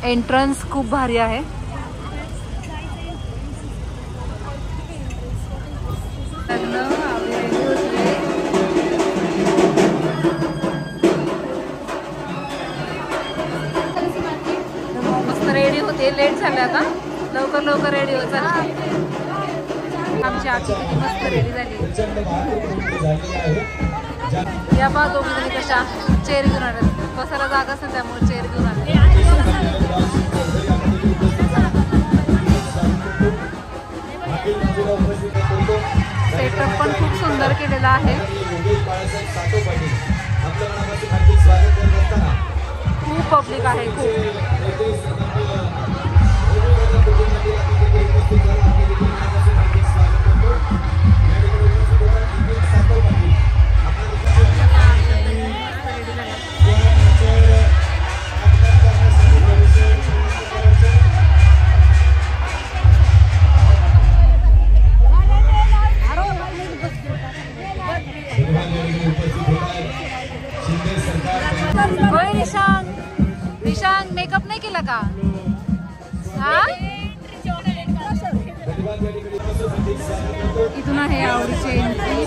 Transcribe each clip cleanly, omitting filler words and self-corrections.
Entrance खूप भारी आहे. मस्त रेडी होते. लेट झाले आता. लवकर लवकर रेडी हो. चला आमची आजी किती मस्त रेडी झाली. या पहा दोघी कशा चेअर घेऊन आल्या. बसायला जागा असेल त्यामुळे चेअर घेऊन आले. सेटअप पण खूप सुंदर केलेला आहे. खूप पब्लिक आहे. खूप होय. निशांग मेकअप नाही केला का? हा इथून आहे आवडीची एंट्री.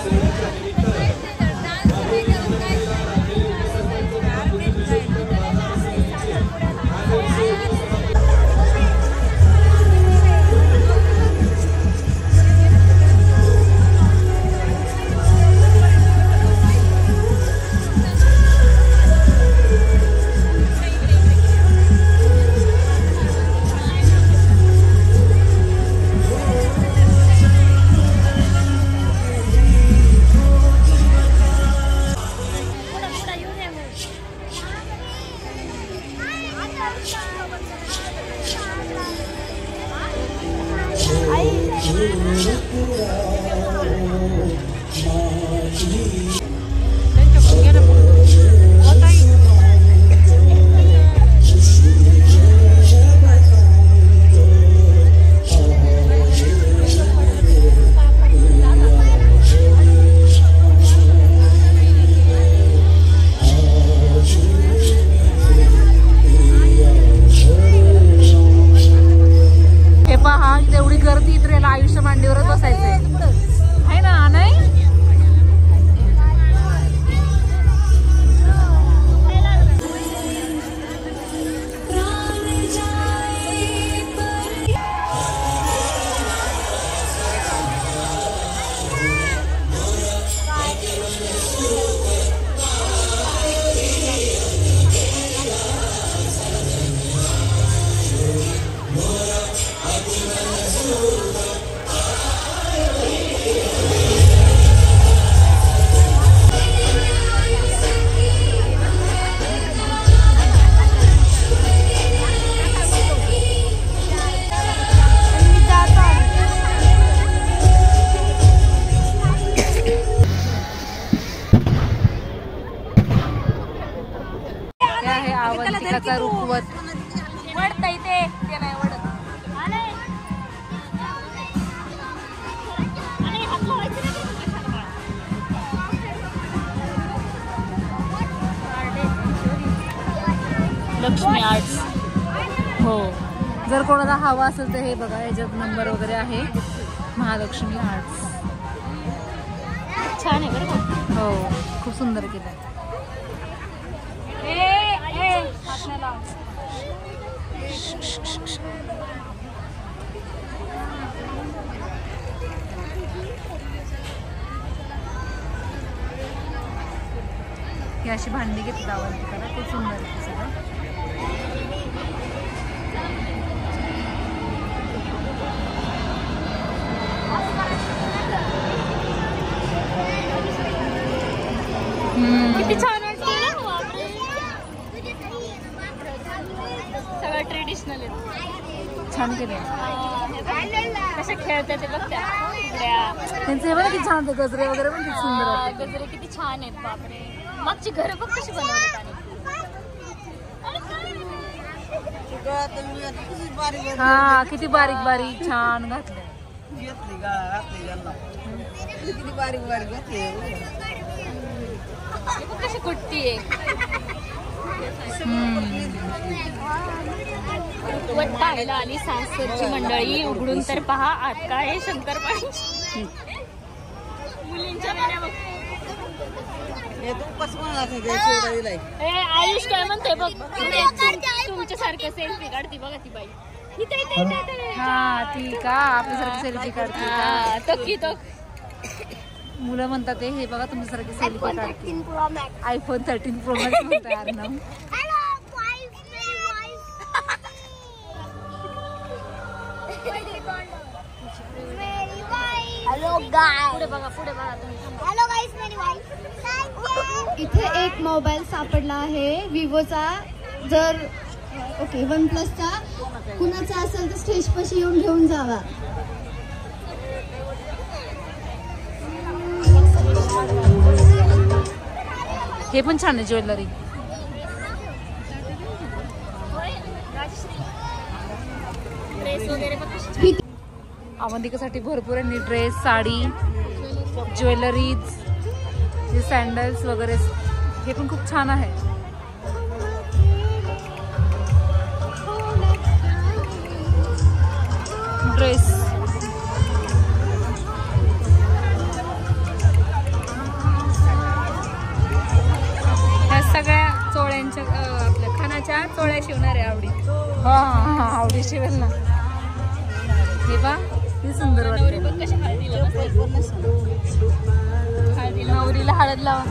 तेवढी गर्दी इतर याला आयुष्य मांडीवरच बसायचंय आहे ना. नाही अवंतिकाचा रुखवत. वडता इथे ते नाही वडत. लक्ष्मी आर्ट्स. हो जर कोणाला हवा असेल तर हे बघा याच्यात नंबर वगैरे आहे. महालक्ष्मी आर्ट्स छान आहे बरं का. हो खूप सुंदर केलं. ही अशी भांडी घेतली अवंतिकाला. खूप सुंदर आहे सगळं. किती छान वाटतं सगळं ट्रेडिशनल आहे. छान केलं. कसे खेळतात ते बघ. त्यांचे हे बघा किती छान होते. गजरे वगैरे पण किती सुंदर. गजरे किती छान आहेत. बापरे मागची घरं बघ कशी बनवतात. हा किती बारीक बारीक छान घातले. किती बारीक बारीक घातले. कशी कुट्टी आहे. रुखवत पाहायला आली सासरची मंडळी. उघडून तर पहा आत काय शंकरपाळी. मुलींच्या वेळा बघ. आयुष काय म्हणते बघ, तुमच्या सारखं सेल्फी काढती बघा ती बाई. हा ती का आपल्यासारखी सेल्फी काढते का? तो मुलं म्हणतात हे बघा तुमच्यासारखी सेल्फी काढते. आयफोन 13 प्रो मॅक्स म्हणतात अर्णव. पुढे बघा पुढे बघा तुम्ही. इथे एक मोबाईल सापडला आहे विवोचा. जर ओके OnePlusचा कुणाचा असेल तर स्टेज पाशी येऊन घेऊन जावा. हे पण छान आहे ज्वेलरी. अवंतिकासाठी भरपूर आहे ड्रेस, साडी, ज्वेलरीज, हे सँडल्स वगैरे. हे पण खूप छान आहे. ड्रेस ह्या सगळ्या चोळ्यांच्या आपल्या खानाच्या चोळ्या शिवणार आहे आवडी. हा हा आवडी शिवेल ना. हे बा ही सुंदर वाटते. नवरीला हळद लावा.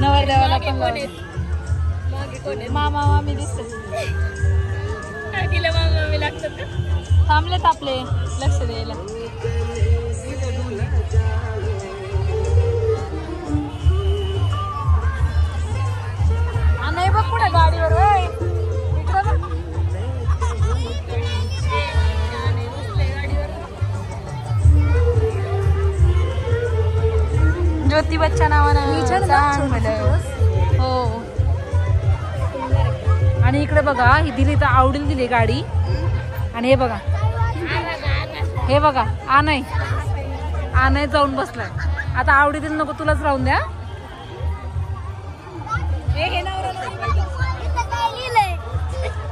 नवरदेवाला पण मामा मामी दिसत. हळदीला मामा मामी लागतात. थांबलेत आपले लक्ष द्यायला. नाही बघ पुढे गाडीवर ज्योती बच्चा नावानं. हो. आणि इकडे बघा ही दिली तर आवडील दिली गाडी. आणि हे बघा हे बघा आनय जाऊन बसलाय. आता आवडी दिली नको तुलाच राहून द्या.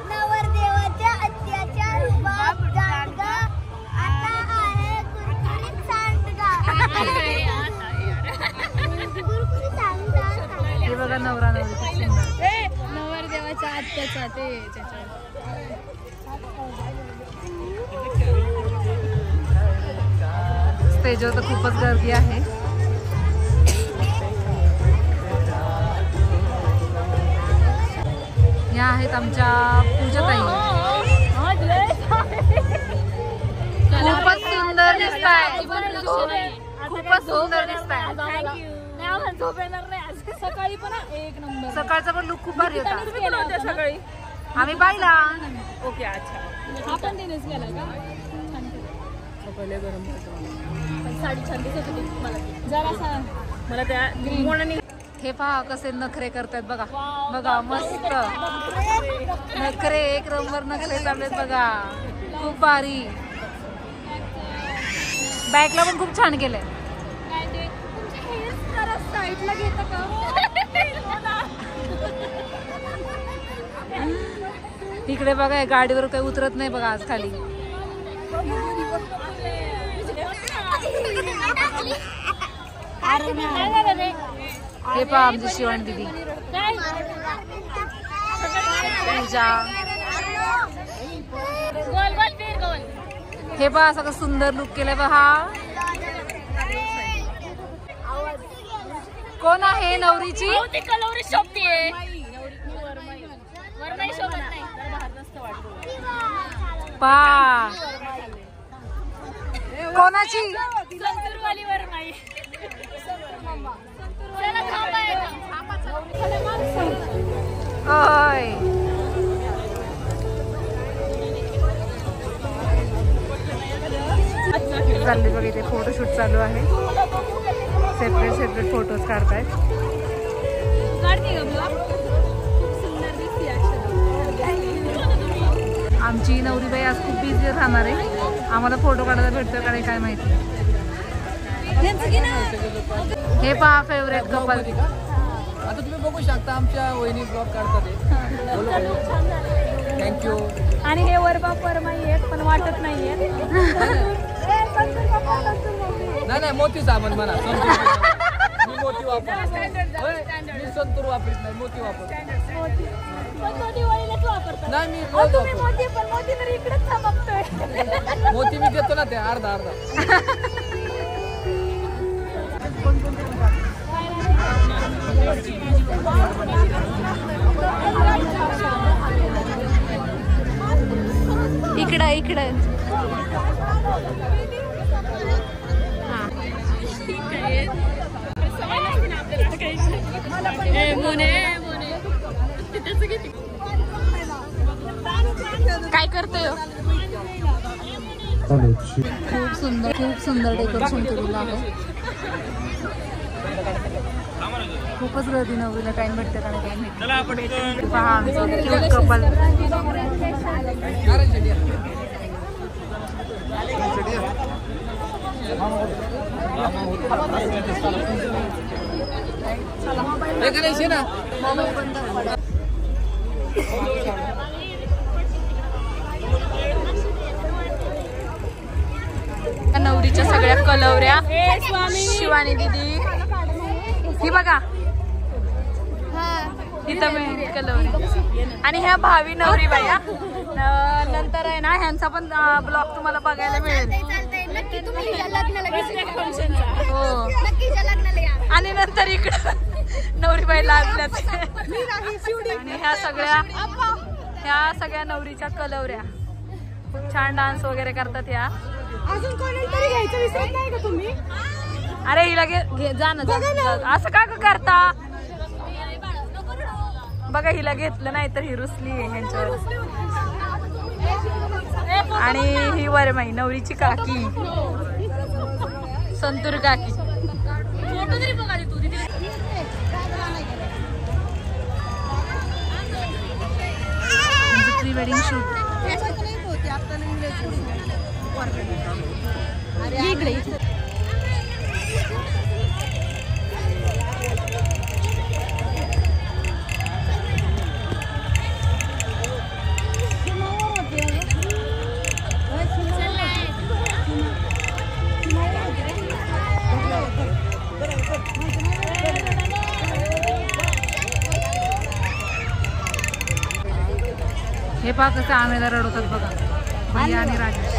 नवरदेवाच्या अत्याचार बाप दांडगा आता आहे कुरकुरीत सांडगा. हे बघा नवरा नवरी नवरदेवाच्या आत्याचा ते स्टेजवर तर खूपच गर्दी आहे. या आहेत आमच्या पूजाताई. खूपच सुंदर दिसताय. खूपच सुंदर दिसताय. सकाळी पण एक नंबर. सकाळचा पण लुक खूप भारी होता. सकाळी आम्ही पाहिला. ओके अच्छा. आपण तिनेच गेला का? साडी छान दिसत होती मला. जरा मला त्या ग्रीन. हे पहा कसे नखरे करतात बघा. बघा मस्त नखरे. एक नंबर नखरे चाललेत बघा. खूप भारी. बॅकला पण खूप छान केलंय. साईडला घेता का? इकडे बघा गाडीवर काही उतरत नाही बघा आज खाली. हे पहा आमची शिवण दिदी पूजा. हे पहा सगळं सुंदर लुक केलंय बघा. कोण आहे नवरीची? नवरी शोभतीये. पा कोणाची? संतूरवाली वरमाई. ओय चालले बघ. इथे फोटोशूट चालू आहे. सेपरेट फोटोज काढतायत. आमची नवरीबाई आज खूप बिझी राहणार आहे. आम्हाला फोटो काढायला भेटतोय का काय माहिती. हे पहा फेवरेट कपल. आता तुम्ही बघू शकता आमच्या वहिनी ब्लॉग काढतात. थँक्यू. आणि हे वरबाप वरमाई आहेत पण वाटत नाहीये. नाही नाही मोती साबण म्हणा. मी मोती वापरतो. मी संतूर वापरत नाही, मोती वापरतो. दिवाळीलाच वापरतात. नाही मी तुम्ही मोती पण मोती तर इकडेच चमकतोय. मोती मी देतो ना ते अर्धा अर्धा. इकडं इकडं. काय करतोय? खूप सुंदर डेकोरेशन केलेलं आहे. खूपच गर्दी नवरीला टाइम भेटते का नाही माहिती. पहा आमचं क्यूट कपल. ना नवरीच्या सगळ्या कलवऱ्या. शिवानी दीदी ही बघा इथं मी कलवरी. आणि ह्या भावी नवरी बाया. नंतर आहे ना ह्यांचा पण ब्लॉग तुम्हाला बघायला मिळेल. हो. आणि नंतर इकडं नवरीबाई लागल्यात. आणि ह्या सगळ्या नवरीच्या कलवऱ्या. खूप छान डान्स वगैरे करतात ह्या. अजून कोणाला तरी घ्यायचं विसरत नाही का तुम्ही? अरे हिला घे जा ना. असं का करता? बघा हिला घेतलं नाही तर ही रुसली आहे ह्यांच्यावर. आणि ही वरमाई नवरीची काकी संतूर काकी. Pre wedding shoot. हे पहा कसं आम्हाला रडवतात बघा भैया आणि राजेश.